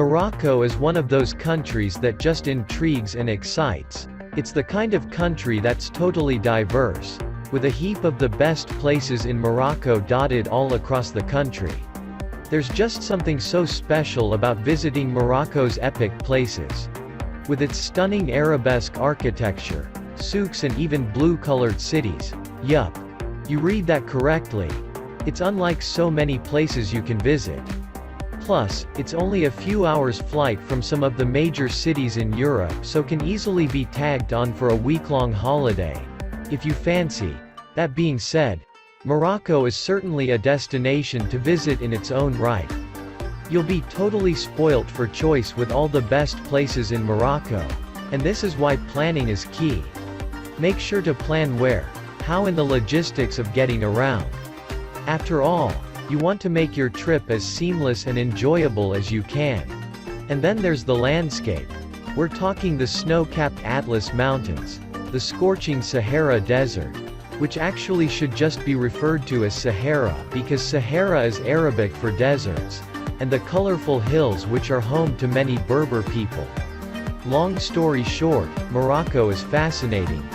Morocco is one of those countries that just intrigues and excites. It's the kind of country that's totally diverse, with a heap of the best places in Morocco dotted all across the country. There's just something so special about visiting Morocco's epic places. With its stunning Arabesque architecture, souks and even blue-colored cities. Yup. You read that correctly. It's unlike so many places you can visit. Plus, it's only a few hours flight from some of the major cities in Europe, so can easily be tagged on for a week-long holiday, if you fancy. That being said, Morocco is certainly a destination to visit in its own right. You'll be totally spoilt for choice with all the best places in Morocco, and this is why planning is key. Make sure to plan where, how and the logistics of getting around. After all, you want to make your trip as seamless and enjoyable as you can. And then there's the landscape. We're talking the snow-capped Atlas Mountains, the scorching Sahara Desert, which actually should just be referred to as Sahara because Sahara is Arabic for deserts, and the colorful hills which are home to many Berber people. Long story short, Morocco is fascinating.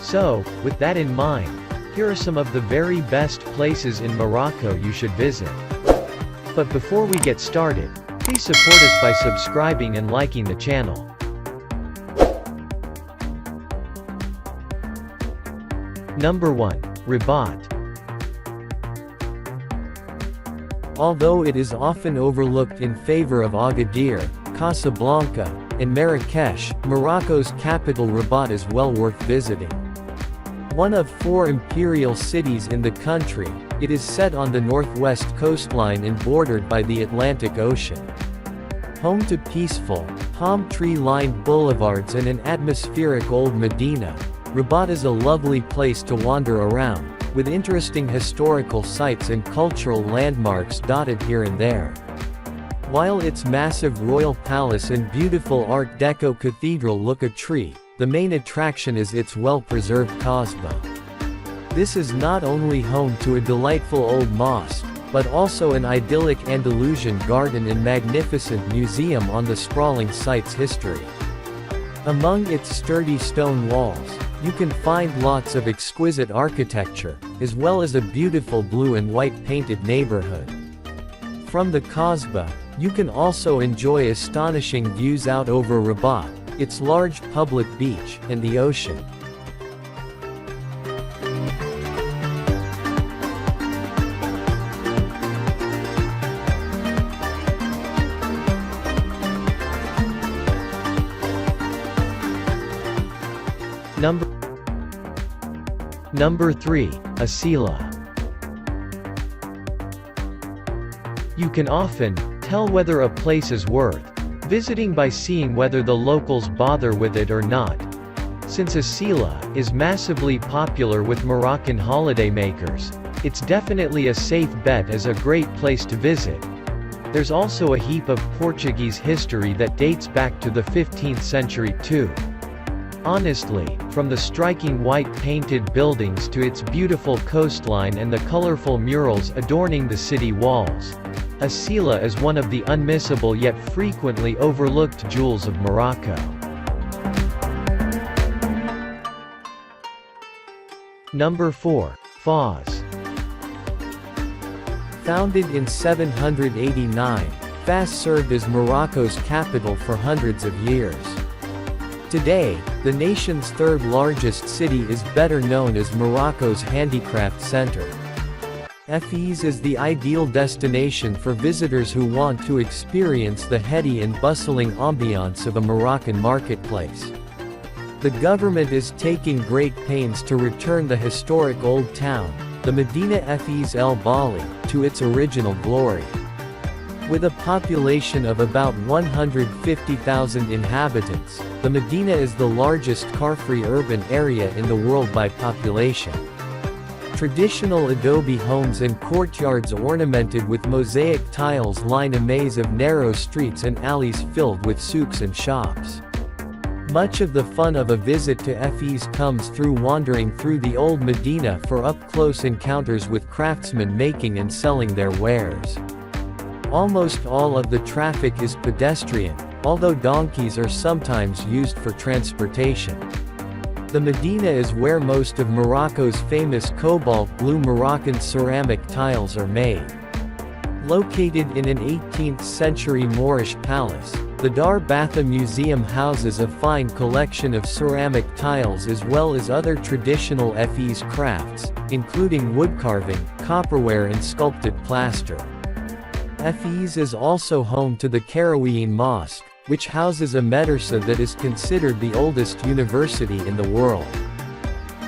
So, with that in mind, here are some of the very best places in Morocco you should visit. But before we get started, please support us by subscribing and liking the channel. Number 1. Rabat. Although it is often overlooked in favor of Agadir, Casablanca, and Marrakesh, Morocco's capital Rabat is well worth visiting. One of 4 imperial cities in the country, it is set on the northwest coastline and bordered by the Atlantic Ocean. Home to peaceful, palm tree-lined boulevards and an atmospheric old Medina, Rabat is a lovely place to wander around, with interesting historical sites and cultural landmarks dotted here and there. While its massive royal palace and beautiful Art Deco cathedral look a treat, the main attraction is its well-preserved Kasbah. This is not only home to a delightful old mosque, but also an idyllic Andalusian garden and magnificent museum on the sprawling site's history. Among its sturdy stone walls, you can find lots of exquisite architecture, as well as a beautiful blue and white painted neighborhood. From the Kasbah, you can also enjoy astonishing views out over Rabat, its large public beach, and the ocean. Number 3. Asilah. You can often tell whether a place is worth visiting by seeing whether the locals bother with it or not. Since Asilah is massively popular with Moroccan holidaymakers, it's definitely a safe bet as a great place to visit. There's also a heap of Portuguese history that dates back to the 15th century too. Honestly, from the striking white painted buildings to its beautiful coastline and the colorful murals adorning the city walls, Asilah is one of the unmissable yet frequently overlooked jewels of Morocco. Number 4. Fez. Founded in 789, Fez served as Morocco's capital for hundreds of years. Today, the nation's third largest city is better known as Morocco's handicraft center. Fez is the ideal destination for visitors who want to experience the heady and bustling ambiance of a Moroccan marketplace. The government is taking great pains to return the historic old town, the Medina Fez El Bali, to its original glory. With a population of about 150,000 inhabitants, the Medina is the largest car-free urban area in the world by population. Traditional adobe homes and courtyards ornamented with mosaic tiles line a maze of narrow streets and alleys filled with souks and shops. Much of the fun of a visit to Fez comes through wandering through the old Medina for up-close encounters with craftsmen making and selling their wares. Almost all of the traffic is pedestrian, although donkeys are sometimes used for transportation. The Medina is where most of Morocco's famous cobalt blue Moroccan ceramic tiles are made. Located in an 18th-century Moorish palace, the Dar Batha Museum houses a fine collection of ceramic tiles as well as other traditional Fes crafts, including woodcarving, copperware and sculpted plaster. Fes is also home to the Karawiyin Mosque, which houses a medresa that is considered the oldest university in the world.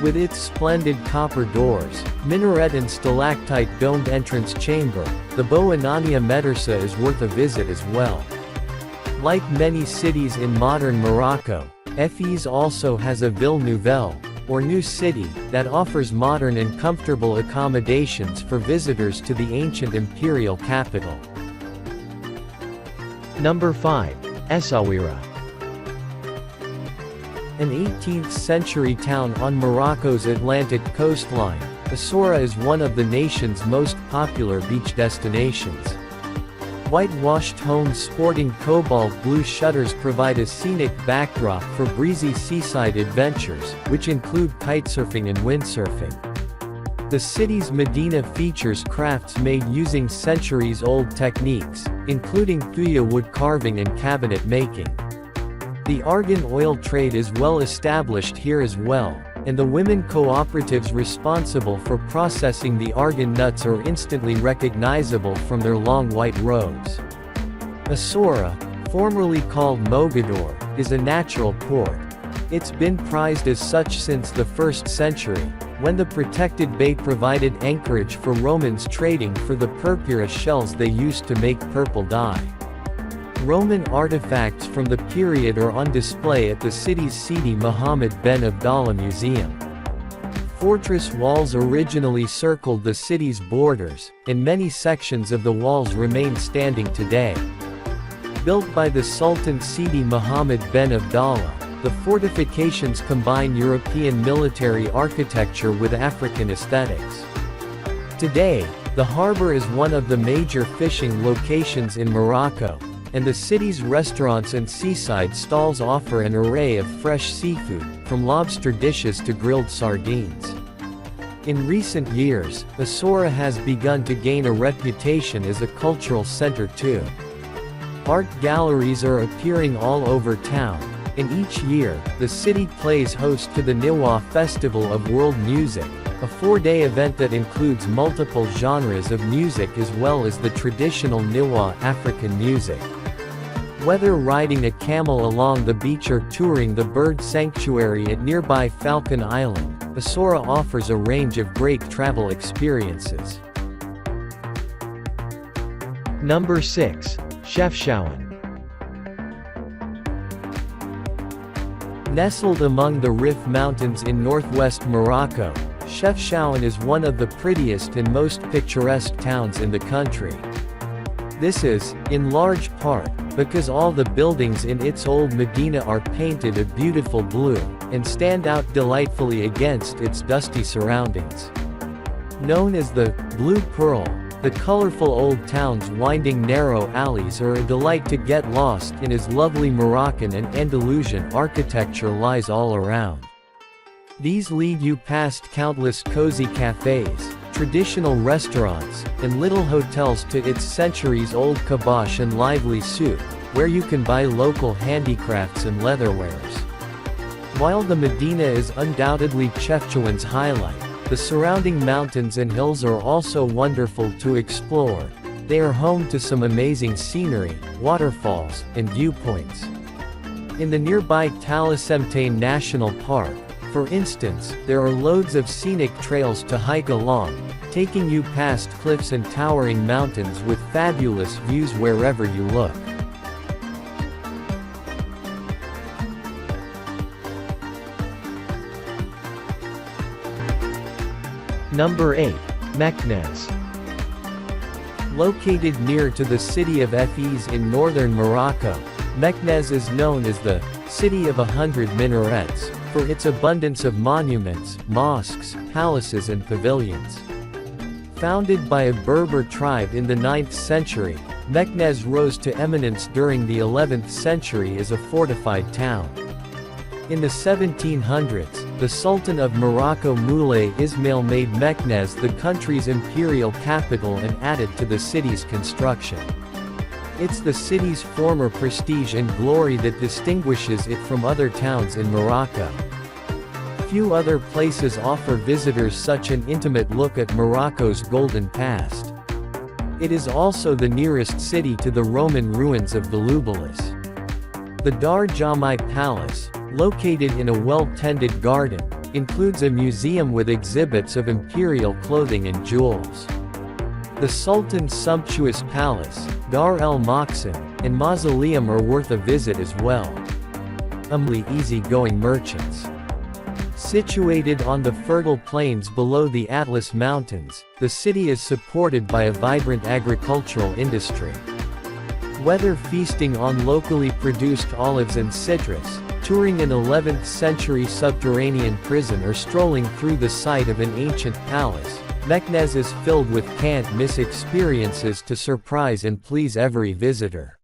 With its splendid copper doors, minaret and stalactite domed entrance chamber, the Bou Anania medresa is worth a visit as well. Like many cities in modern Morocco, Fes also has a ville nouvelle, or new city, that offers modern and comfortable accommodations for visitors to the ancient imperial capital. Number 5. Essaouira. An 18th-century town on Morocco's Atlantic coastline, Essaouira is one of the nation's most popular beach destinations. Whitewashed homes sporting cobalt blue shutters provide a scenic backdrop for breezy seaside adventures, which include kitesurfing and windsurfing. The city's Medina features crafts made using centuries-old techniques, including thuya wood carving and cabinet making. The argan oil trade is well established here as well, and the women cooperatives responsible for processing the argan nuts are instantly recognizable from their long white robes. Essaouira, formerly called Mogador, is a natural port. It's been prized as such since the 1st century, when the protected bay provided anchorage for Romans trading for the purpura shells they used to make purple dye. Roman artifacts from the period are on display at the city's Sidi Mohammed ben Abdallah Museum. Fortress walls originally circled the city's borders, and many sections of the walls remain standing today. Built by the Sultan Sidi Mohammed ben Abdallah, the fortifications combine European military architecture with African aesthetics. Today, the harbor is one of the major fishing locations in Morocco, and the city's restaurants and seaside stalls offer an array of fresh seafood, from lobster dishes to grilled sardines. In recent years, Essaouira has begun to gain a reputation as a cultural center too. Art galleries are appearing all over town, and each year, the city plays host to the Niwa Festival of World Music, a 4-day event that includes multiple genres of music as well as the traditional Niwa African music. Whether riding a camel along the beach or touring the bird sanctuary at nearby Falcon Island, Essaouira offers a range of great travel experiences. Number 6. Chefchaouen. Nestled among the Rif Mountains in northwest Morocco, Chefchaouen is one of the prettiest and most picturesque towns in the country. This is, in large part, because all the buildings in its old Medina are painted a beautiful blue, and stand out delightfully against its dusty surroundings. Known as the Blue Pearl, the colorful old town's winding narrow alleys are a delight to get lost in as lovely Moroccan and Andalusian architecture lies all around. These lead you past countless cozy cafes, traditional restaurants, and little hotels to its centuries-old kibosh and lively souk, where you can buy local handicrafts and leatherwares. While the Medina is undoubtedly Chefchaouen's highlight, the surrounding mountains and hills are also wonderful to explore. They are home to some amazing scenery, waterfalls, and viewpoints. In the nearby Talasemtane National Park, for instance, there are loads of scenic trails to hike along, taking you past cliffs and towering mountains with fabulous views wherever you look. Number 8. Meknes. Located near to the city of Fes in northern Morocco, Meknes is known as the City of 100 Minarets, for its abundance of monuments, mosques, palaces and pavilions. Founded by a Berber tribe in the 9th century, Meknes rose to eminence during the 11th century as a fortified town. In the 1700s, the Sultan of Morocco Moulay Ismail made Meknes the country's imperial capital and added to the city's construction. It's the city's former prestige and glory that distinguishes it from other towns in Morocco. Few other places offer visitors such an intimate look at Morocco's golden past. It is also the nearest city to the Roman ruins of Volubilis. The Dar Jamai Palace, located in a well-tended garden, includes a museum with exhibits of imperial clothing and jewels. The Sultan's sumptuous palace, Dar el Maksim, and mausoleum are worth a visit as well. Easy-going merchants. Situated on the fertile plains below the Atlas Mountains, the city is supported by a vibrant agricultural industry. Whether feasting on locally produced olives and citrus, touring an 11th-century subterranean prison or strolling through the site of an ancient palace, Meknes is filled with can't-miss experiences to surprise and please every visitor.